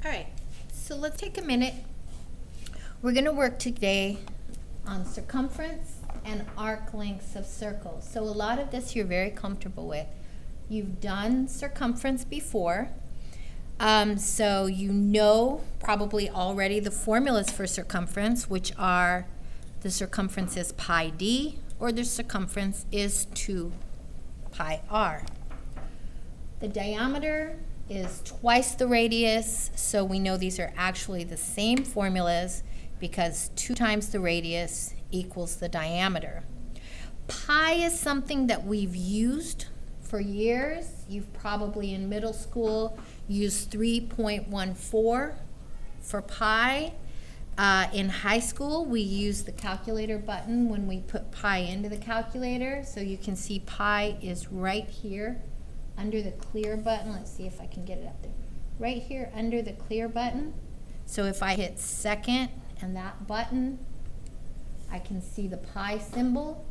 All right, so let's take a minute. We're going to work today on circumference and arc lengths of circles. So a lot of this you're very comfortable with. You've done circumference before, so you know probably already the formulas for circumference, which are the circumference is pi d or the circumference is 2 pi r. The diameter is twice the radius, so we know these are actually the same formulas because 2 times the radius equals the diameter. Pi is something that we've used for years. You've probably in middle school used 3.14 for pi. In high school, we use the calculator button when we put pi into the calculator. So you can see pi is right here under the clear button. Let's see if I can get it up there. Right here under the clear button. So if I hit second and that button, I can see the pi symbol,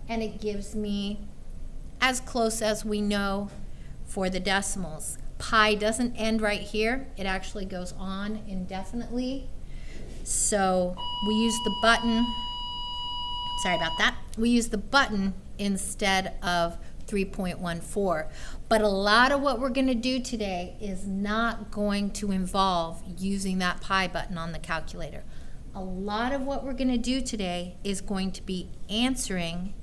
and it gives me as close as we know for the decimals. Pi doesn't end right here. It actually goes on indefinitely. So we use the button, sorry about that, we use the button instead of 3.14. But a lot of what we're going to do today is not going to involve using that pi button on the calculator. A lot of what we're going to do today is going to be answering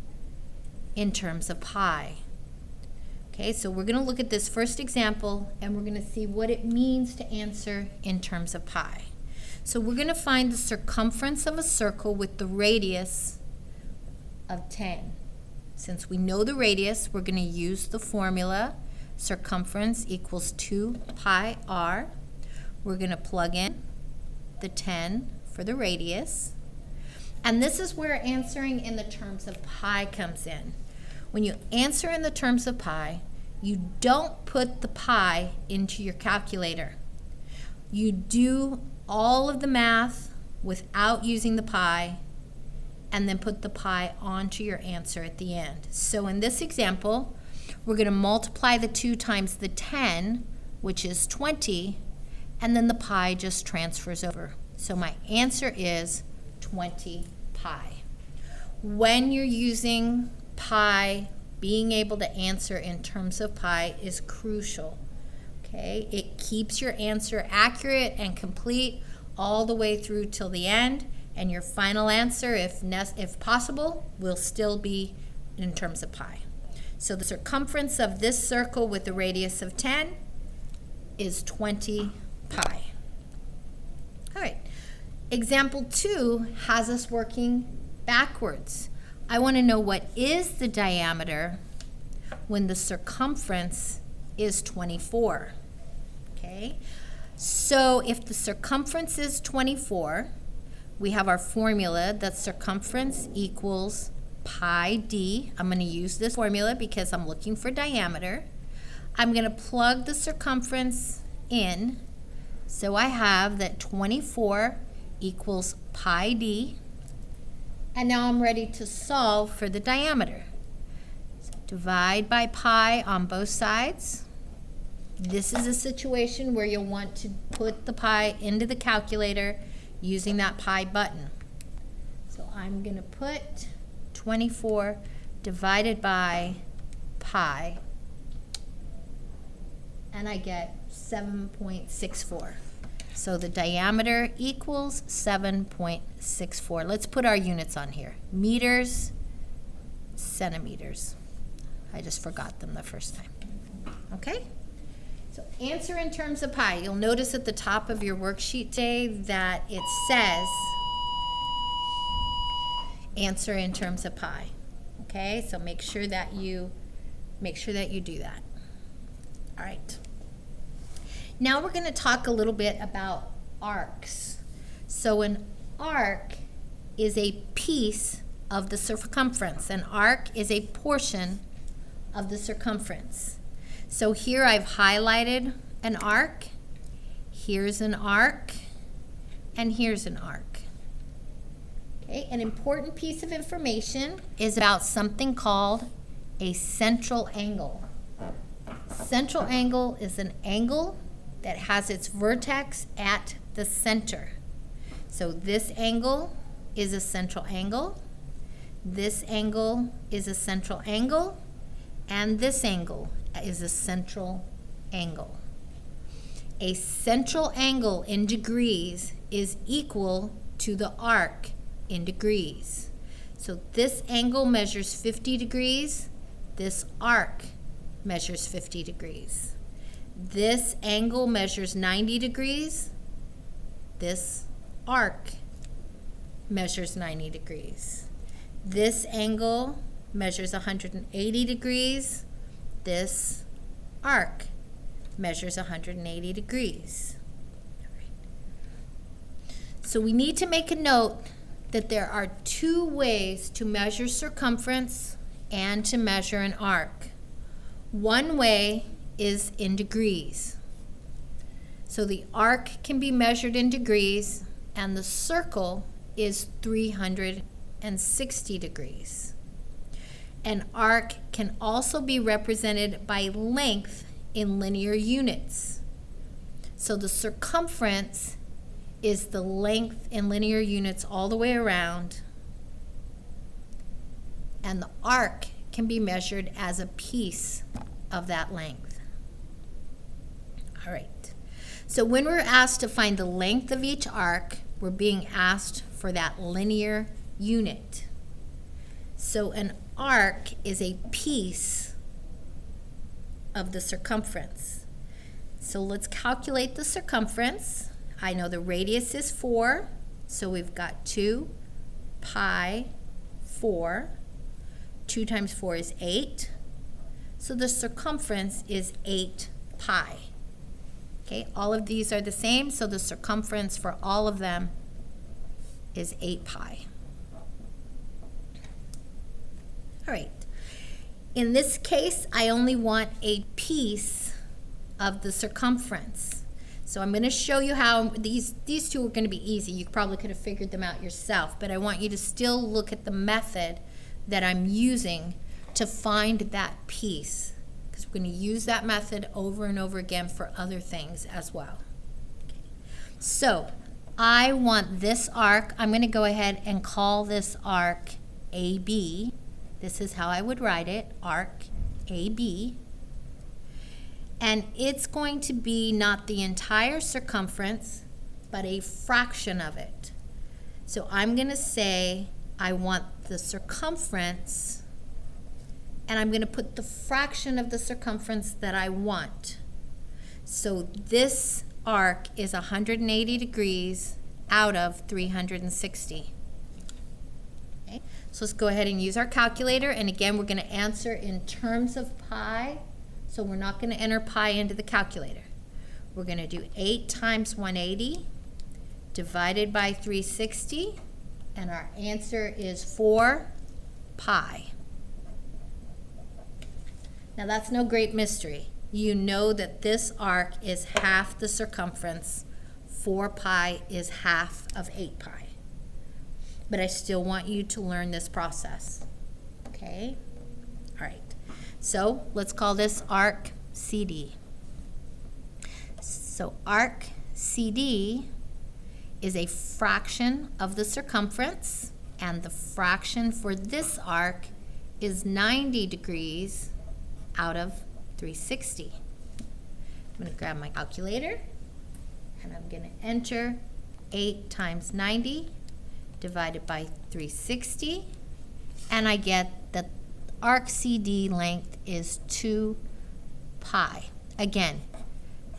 in terms of pi. Okay, so we're going to look at this first example and we're going to see what it means to answer in terms of pi. So we're going to find the circumference of a circle with the radius of 10. Since we know the radius, we're going to use the formula circumference equals 2 pi r. We're going to plug in the 10 for the radius. And this is where answering in the terms of pi comes in. When you answer in the terms of pi, you don't put the pi into your calculator. You do all of the math without using the pi, and then put the pi onto your answer at the end. So in this example, we're going to multiply the 2 times the 10, which is 20, and then the pi just transfers over. So my answer is 20 pi. When you're using pi, being able to answer in terms of pi is crucial. Okay? It keeps your answer accurate and complete all the way through till the end. And your final answer, if possible, will still be in terms of pi. So the circumference of this circle with a radius of 10 is 20 pi. All right. Example 2 has us working backwards. I want to know what is the diameter when the circumference is 24. Okay. So if the circumference is 24, we have our formula that circumference equals pi d. I'm going to use this formula because I'm looking for diameter. I'm going to plug the circumference in. So I have that 24 equals pi d. And now I'm ready to solve for the diameter. So divide by pi on both sides. This is a situation where you'll want to put the pi into the calculator using that pi button. So I'm going to put 24 divided by pi, and I get 7.64. So the diameter equals 7.64. Let's put our units on here. Meters, centimeters. I just forgot them the first time. Okay? So answer in terms of pi. You'll notice at the top of your worksheet today that it says answer in terms of pi. Okay, so make sure that you do that. All right. Now we're going to talk a little bit about arcs. So an arc is a piece of the circumference. An arc is a portion of the circumference. So here I've highlighted an arc, here's an arc, and here's an arc. Okay, an important piece of information is about something called a central angle. Central angle is an angle that has its vertex at the center. So this angle is a central angle, this angle is a central angle, and this angle is a central angle. A central angle in degrees is equal to the arc in degrees. So this angle measures 50 degrees, this arc measures 50 degrees. This angle measures 90 degrees, this arc measures 90 degrees. This angle measures 180 degrees, this arc measures 180 degrees. So we need to make a note that there are two ways to measure circumference and to measure an arc. One way is in degrees. So the arc can be measured in degrees and the circle is 360 degrees. An arc can also be represented by length in linear units. So the circumference is the length in linear units all the way around, and the arc can be measured as a piece of that length. All right, so when we're asked to find the length of each arc, we're being asked for that linear unit. So an arc is a piece of the circumference. So let's calculate the circumference. I know the radius is 4, so we've got 2 pi 4. 2 times 4 is 8. So the circumference is 8 pi. Okay, all of these are the same, so the circumference for all of them is 8 pi. All right. In this case, I only want a piece of the circumference. So I'm going to show you how these two are going to be easy. You probably could have figured them out yourself, but I want you to still look at the method that I'm using to find that piece, because we're going to use that method over and over again for other things as well. Okay. So I want this arc. I'm going to go ahead and call this arc AB. This is how I would write it, arc AB. And it's going to be not the entire circumference, but a fraction of it. So I'm going to say I want the circumference, and I'm going to put the fraction of the circumference that I want. So this arc is 180 degrees out of 360. Okay, so let's go ahead and use our calculator, and again we're going to answer in terms of pi. So we're not going to enter pi into the calculator. We're going to do 8 times 180 divided by 360, and our answer is 4 pi. Now that's no great mystery. You know that this arc is half the circumference. 4 pi is half of 8 pi. But I still want you to learn this process. Okay? All right. So let's call this arc CD. So arc CD is a fraction of the circumference, and the fraction for this arc is 90 degrees out of 360. I'm going to grab my calculator, and I'm going to enter 8 times 90 divided by 360, and I get that arc CD length is 2 pi. Again,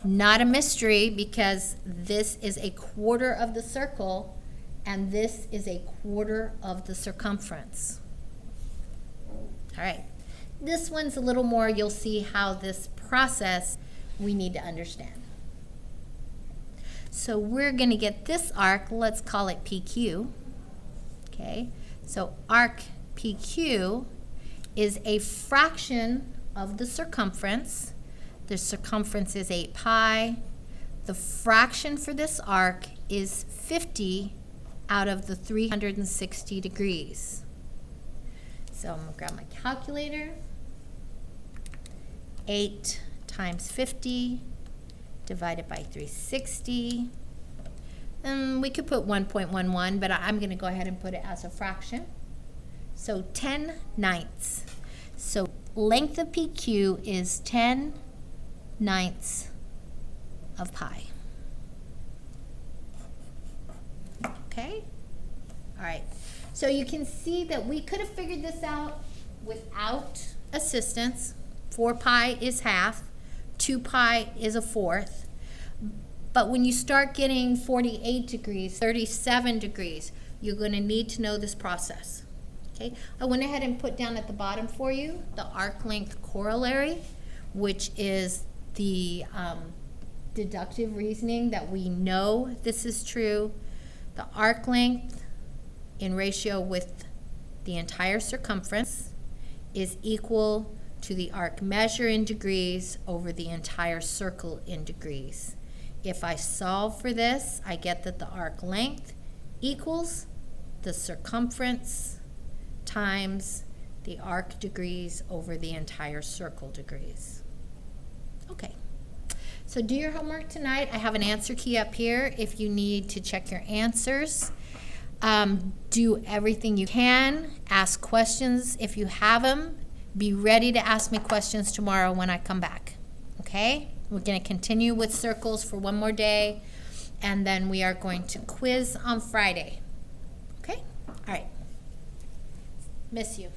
not a mystery, because this is a quarter of the circle and this is a quarter of the circumference. All right, this one's a little more, you'll see how this process we need to understand. So we're going to get this arc, let's call it PQ. Okay, so arc PQ is a fraction of the circumference. The circumference is 8 pi. The fraction for this arc is 50 out of the 360 degrees. So I'm going to grab my calculator. 8 times 50 divided by 360. And we could put 1.11, but I'm going to go ahead and put it as a fraction. So 10/9. So length of PQ is 10/9 of pi. Okay? All right. So you can see that we could have figured this out without assistance. 4 pi is half. 2 pi is a fourth. But when you start getting 48 degrees, 37 degrees, you're going to need to know this process. Okay? I went ahead and put down at the bottom for you the arc length corollary, which is the deductive reasoning that we know this is true. The arc length in ratio with the entire circumference is equal to the arc measure in degrees over the entire circle in degrees. If I solve for this, I get that the arc length equals the circumference times the arc degrees over the entire circle degrees. Okay, so do your homework tonight. I have an answer key up here if you need to check your answers. Do everything you can. Ask questions if you have them. Be ready to ask me questions tomorrow when I come back. Okay? We're going to continue with circles for one more day, and then we are going to quiz on Friday. Okay? All right. Miss you.